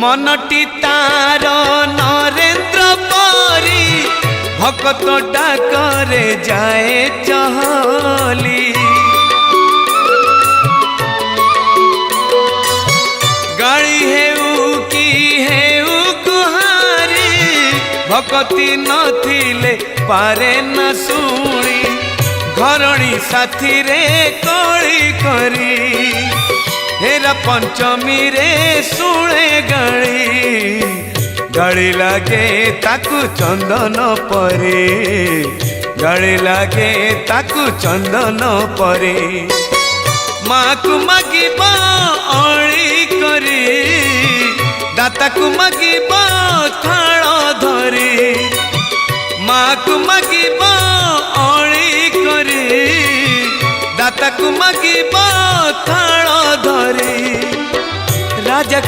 मनटी तार नरेंद्र परी भक्त डाकरे जाए चहली। गाड़ी हेउ कि हेउ गुहारी भक्ति नथिले पारे न शुणी घरणी साथी रे कली करी हेरा पंचमी रे शुणे गाड़ी गाड़ी लागे ताकू चंदन परे गाड़ी लागे ताकू चंदन परे माँ को मागिब अली करी दाता को मागिब थाल धरी माँ को मागिब अली करी दाता को मागिब थाल धरी राजा